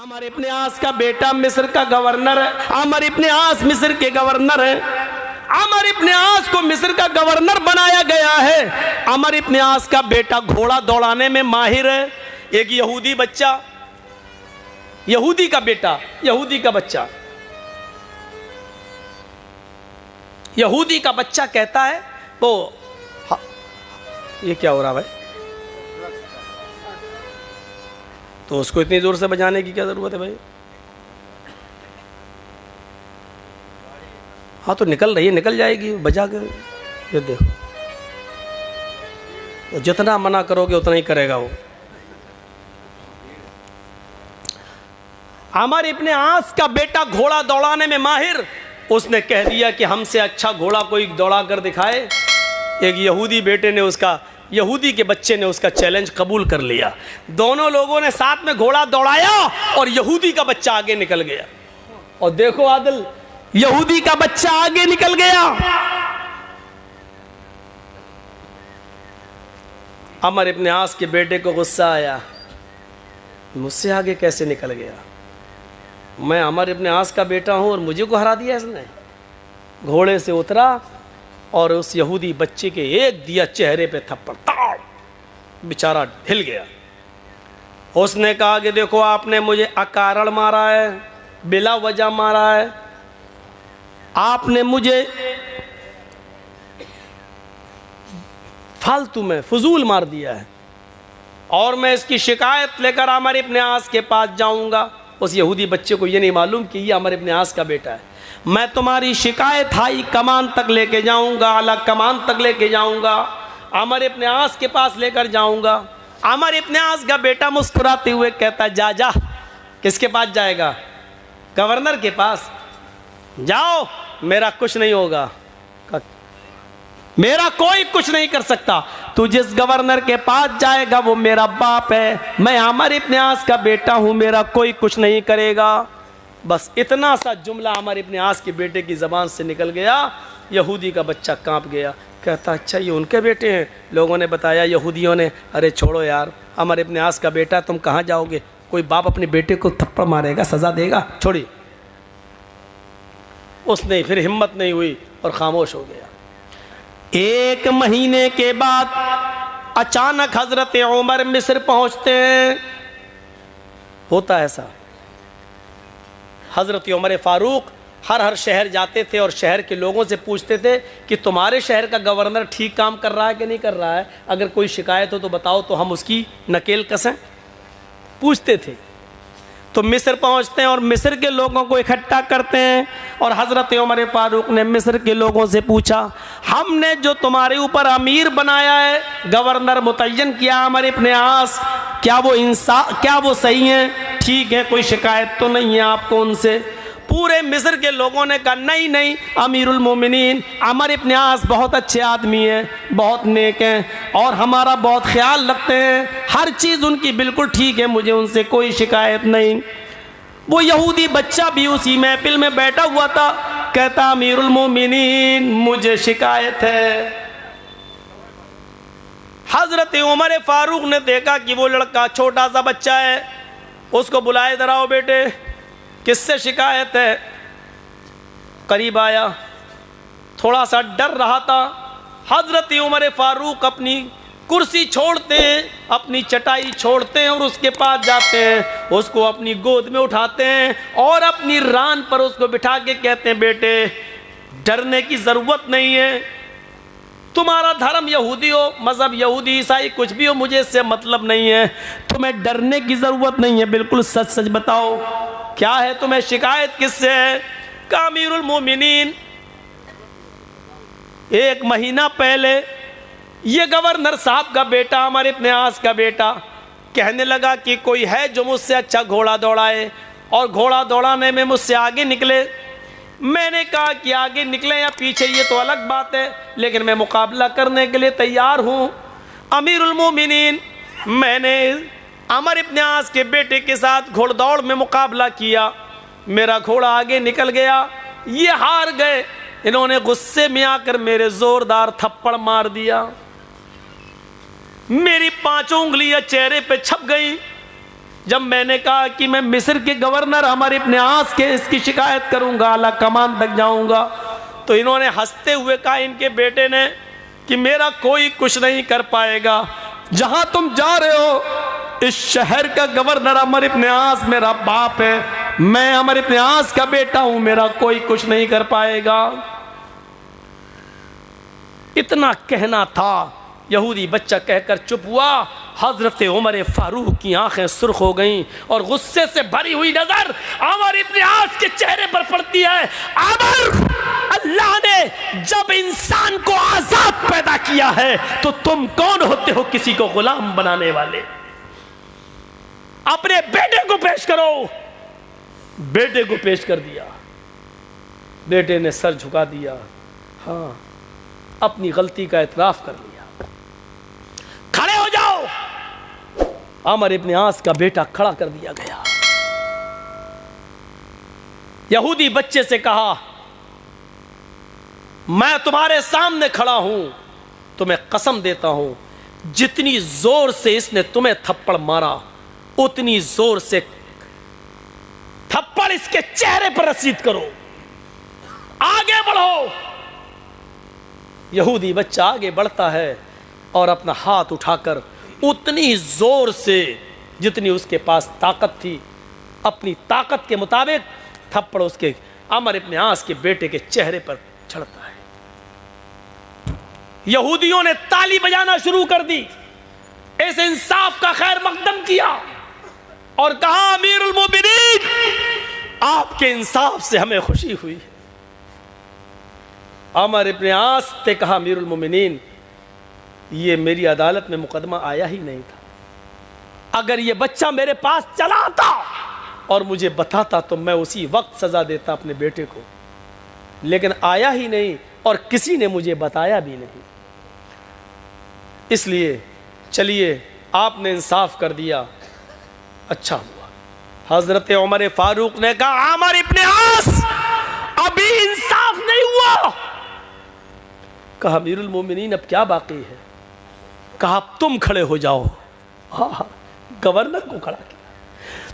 अमर इब्न आस का बेटा मिस्र का गवर्नर है। अमर इब्न आस मिस्र के गवर्नर है। अमर इब्न आस को मिस्र का गवर्नर बनाया गया है। अमर इब्न आस का बेटा घोड़ा दौड़ाने में माहिर है। एक यहूदी बच्चा, यहूदी का बेटा, यहूदी का बच्चा, यहूदी का बच्चा कहता है वो ये क्या हो रहा भाई, तो उसको इतनी जोर से बजाने की क्या जरूरत है भाई। हाँ तो निकल रही है, निकल जाएगी बजा के। ये देखो, तो जितना मना करोगे उतना ही करेगा वो। अमर इब्न आस का बेटा घोड़ा दौड़ाने में माहिर, उसने कह दिया कि हमसे अच्छा घोड़ा कोई दौड़ा कर दिखाए। एक यहूदी बेटे ने उसका, यहूदी के बच्चे ने उसका चैलेंज कबूल कर लिया। दोनों लोगों ने साथ में घोड़ा दौड़ाया और यहूदी का बच्चा आगे निकल गया। और देखो आदिल, यहूदी का बच्चा आगे निकल गया। अमर इब्न आस के बेटे को गुस्सा आया, मुझसे आगे कैसे निकल गया, मैं अमर इब्न आस का बेटा हूं और मुझे को हरा दिया इसने। घोड़े से उतरा और उस यहूदी बच्चे के एक दिया चेहरे पे थप्पड़, ताड़, बेचारा हिल गया। उसने कहा कि देखो आपने मुझे अकारण मारा है, बिला वजह मारा है, आपने मुझे फालतू में फजूल मार दिया है और मैं इसकी शिकायत लेकर अमर इब्न आस के पास जाऊंगा। उस यहूदी बच्चे को ये नहीं मालूम कि ये अमर इब्न आस का बेटा है। मैं तुम्हारी शिकायत हाई कमान तक लेके जाऊंगा, आला कमान तक लेके जाऊंगा, अमर इब्न आस के पास लेकर जाऊंगा। अमर इब्न आस का बेटा मुस्कुराते हुए कहता, जा जा। किसके पास जाएगा? गवर्नर के पास। जाओ, मेरा कुछ नहीं होगा, मेरा कोई कुछ नहीं कर सकता। तू जिस गवर्नर के पास जाएगा वो मेरा बाप है, मैं अमर इब्न आस का बेटा हूं, मेरा कोई कुछ नहीं करेगा। बस इतना सा जुमला अमर इब्न आस के बेटे की ज़बान से निकल गया। यहूदी का बच्चा कांप गया, कहता अच्छा ये उनके बेटे हैं। लोगों ने बताया, यहूदियों ने, अरे छोड़ो यार, अमर इब्न आस का बेटा, तुम कहाँ जाओगे? कोई बाप अपने बेटे को थप्पड़ मारेगा, सज़ा देगा, छोड़िए। उसने फिर हिम्मत नहीं हुई और खामोश हो गया। एक महीने के बाद अचानक हजरत उमर मिस्र पहुंचते हैं। होता ऐसा, हजरत उमर फारूक हर शहर जाते थे और शहर के लोगों से पूछते थे कि तुम्हारे शहर का गवर्नर ठीक काम कर रहा है कि नहीं कर रहा है, अगर कोई शिकायत हो तो बताओ तो हम उसकी नकेल कसें। पूछते थे। तो मिस्र पहुंचते हैं और मिस्र के लोगों को इकट्ठा करते हैं और हज़रत उमर फारूक ने मिस्र के लोगों से पूछा, हमने जो तुम्हारे ऊपर अमीर बनाया है, गवर्नर मुतय्यन किया अमर इब्न आस, क्या वो सही है, ठीक है, कोई शिकायत तो नहीं है आपको उनसे? पूरे मिस्र के लोगों ने कहा नहीं नहीं, अमीरुल मोमिनीन अमर इब्न आस बहुत अच्छे आदमी हैं, बहुत नेक हैं और हमारा बहुत ख्याल रखते हैं, हर चीज़ उनकी बिल्कुल ठीक है, मुझे उनसे कोई शिकायत नहीं। वो यहूदी बच्चा भी उसी महफिल में बैठा हुआ था, कहता अमीरुल मोमिनीन मुझे शिकायत है। हज़रत उमर फारूक ने देखा कि वो लड़का छोटा सा बच्चा है, उसको बुलाए, इधर आओ बेटे, किससे शिकायत है? करीब आया, थोड़ा सा डर रहा था। हज़रत उमर फारूक अपनी कुर्सी छोड़ते हैं, अपनी चटाई छोड़ते हैं और उसके पास जाते हैं, उसको अपनी गोद में उठाते हैं और अपनी रान पर उसको बिठा के कहते हैं, बेटे डरने की ज़रूरत नहीं है, तुम्हारा धर्म यहूदी हो, मज़हब यहूदी ईसाई कुछ भी हो, मुझे इससे मतलब नहीं है, तुम्हें डरने की ज़रूरत नहीं है, बिल्कुल सच सच बताओ क्या है, तुम्हें शिकायत किससे है? का अमीरुल मोमिनीन, एक महीना पहले ये गवर्नर साहब का बेटा, अमर इब्न आस का बेटा, कहने लगा कि कोई है जो मुझसे अच्छा घोड़ा दौड़ाए और घोड़ा दौड़ाने में मुझसे आगे निकले। मैंने कहा कि आगे निकले या पीछे ये तो अलग बात है, लेकिन मैं मुकाबला करने के लिए तैयार हूँ। अमीरुल मोमिनीन, मैंने अमर इब्न आस के बेटे के साथ घोड़दौड़ में मुकाबला किया, मेरा घोड़ा आगे निकल गया, ये हार गए, इन्होंने गुस्से में आकर मेरे जोरदार थप्पड़ मार दिया, मेरी 5 उंगलियां चेहरे पे छप गई, जब मैंने कहा कि मैं मिस्र के गवर्नर अमर इब्न आस के इसकी शिकायत करूंगा, आला कमान तक जाऊंगा, तो इन्होंने हंसते हुए कहा इनके बेटे ने कि मेरा कोई कुछ नहीं कर पाएगा, जहां तुम जा रहे हो इस शहर का गवर्नर अमर इब्न आस मेरा बाप है, मैं अमर इब्न आस का बेटा हूं, मेरा कोई कुछ नहीं कर पाएगा। इतना कहना था, यहूदी बच्चा कहकर चुप हुआ। हजरत उमर फारूक की आंखें सुर्ख हो गईं और गुस्से से भरी हुई नजर उमर इब्न आस के चेहरे पर पड़ती है। उमर, अल्लाह ने जब इंसान को आजाद पैदा किया है तो तुम कौन होते हो किसी को गुलाम बनाने वाले? अपने बेटे को पेश करो। बेटे को पेश कर दिया। बेटे ने सर झुका दिया, हाँ अपनी गलती का एतराफ कर लिया। खड़े हो जाओ। उमर इब्न आस का बेटा खड़ा कर दिया गया। यहूदी बच्चे से कहा मैं तुम्हारे सामने खड़ा हूं, तुम्हें कसम देता हूं जितनी जोर से इसने तुम्हें थप्पड़ मारा उतनी जोर से थप्पड़ इसके चेहरे पर रसीद करो। आगे बढ़ो। यहूदी बच्चा आगे बढ़ता है और अपना हाथ उठाकर उतनी जोर से जितनी उसके पास ताकत थी, अपनी ताकत के मुताबिक थप्पड़ उसके उमर इब्न आस के बेटे के चेहरे पर चढ़ता है। यहूदियों ने ताली बजाना शुरू कर दी, इस इंसाफ का खैर मकदम किया और कहा अमीरुल मोमिनीन, आपके इंसाफ से हमें खुशी हुई। उमर इब्न आस ने कहा अमीरुल मोमिनीन, ये मेरी अदालत में मुकदमा आया ही नहीं था। अगर ये बच्चा मेरे पास चला आता और मुझे बताता तो मैं उसी वक्त सजा देता अपने बेटे को, लेकिन आया ही नहीं और किसी ने मुझे बताया भी नहीं। इसलिए चलिए आपने इंसाफ कर दिया, अच्छा हुआ। हजरत उमर फारूक ने कहा उमर इब्न आस, अभी इंसाफ नहीं हुआ। कहा अमीरुल मोमिनीन अब क्या बाकी है? कहा तुम खड़े हो जाओ। हाँ, गवर्नर को खड़ा किया।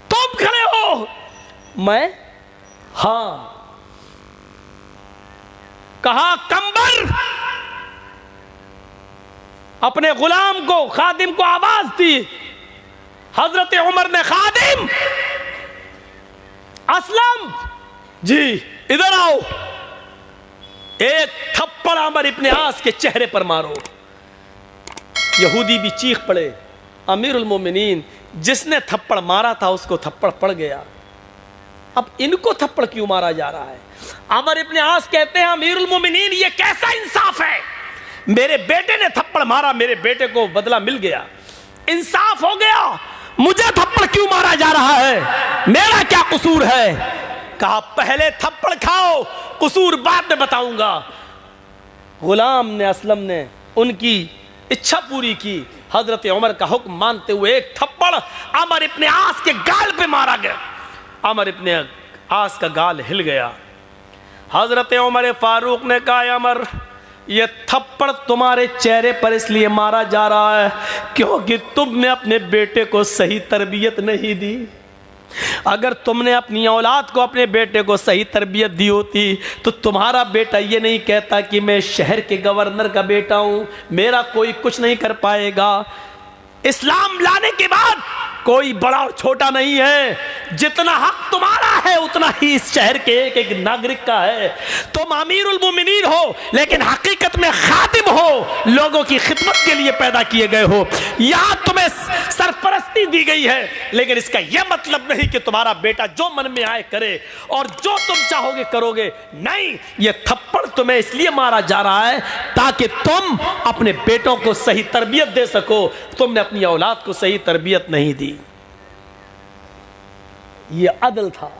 तुम खड़े हो। मैं? हाँ। कहा कंबर, अपने गुलाम को, खादिम को आवाज दी। हजरत उमर ने खादिम असलम जी इधर आओ, एक थप्पड़ उमर इब्न आस के चेहरे पर मारो। यहूदी भी चीख पड़े। अमीरुल मोमिनीन, जिसने थप्पड़ मारा था उसको थप्पड़ पड़ गया, अब इनको थप्पड़ क्यों मारा जा रहा है? उमर इब्न आस कहते हैं अमीरुल मोमिनीन, ये कैसा इंसाफ है? मेरे बेटे ने थप्पड़ मारा, मेरे बेटे को बदला मिल गया, इंसाफ हो गया, मुझे थप्पड़ क्यों मारा जा रहा है? मेरा क्या कसूर है? कहा पहले थप्पड़ खाओ, कसूर बाद में बताऊंगा। गुलाम ने, असलम ने उनकी इच्छा पूरी की। हजरत उमर का हुक्म मानते हुए एक थप्पड़ उमर इब्न आस के गाल पे मारा गया। उमर इब्न आस का गाल हिल गया। हजरत उमर फारूक ने कहा उमर, ये थप्पड़ तुम्हारे चेहरे पर इसलिए मारा जा रहा है क्योंकि तुमने अपने बेटे को सही तरबियत नहीं दी। अगर तुमने अपनी औलाद को, अपने बेटे को सही तरबियत दी होती तो तुम्हारा बेटा ये नहीं कहता कि मैं शहर के गवर्नर का बेटा हूं, मेरा कोई कुछ नहीं कर पाएगा। इस्लाम लाने के बाद कोई बड़ा और छोटा नहीं है, जितना हक तुम्हारा है उतना ही इस शहर के एक एक नागरिक का है। तुम अमीरुल मोमिनीन हो लेकिन हकीकत में खादिम हो, लोगों की खिदमत के लिए पैदा किए गए हो। यहां तुम्हें सरपरस्ती दी गई है, लेकिन इसका यह मतलब नहीं कि तुम्हारा बेटा जो मन में आए करे और जो तुम चाहोगे करोगे। नहीं, यह थप्पड़ तुम्हें इसलिए मारा जा रहा है ताकि तुम अपने बेटों को सही तरबियत दे सको। तुमने अपनी औलाद को सही तरबियत नहीं दी। यह अदल था।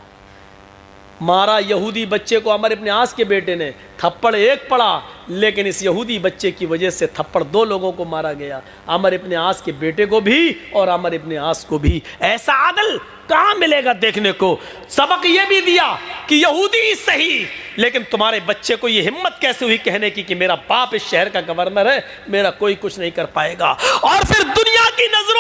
मारा यहूदी बच्चे को उमर इब्न आस के बेटे ने, थप्पड़ एक पड़ा, लेकिन इस यहूदी बच्चे की वजह से थप्पड़ दो लोगों को मारा गया, उमर इब्न आस के बेटे को भी और उमर इब्न आस को भी। ऐसा अदल कहां मिलेगा देखने को? सबक यह भी दिया कि यहूदी ही सही, लेकिन तुम्हारे बच्चे को यह हिम्मत कैसे हुई कहने की कि मेरा बाप इस शहर का गवर्नर है, मेरा कोई कुछ नहीं कर पाएगा। और फिर दुनिया की नजरों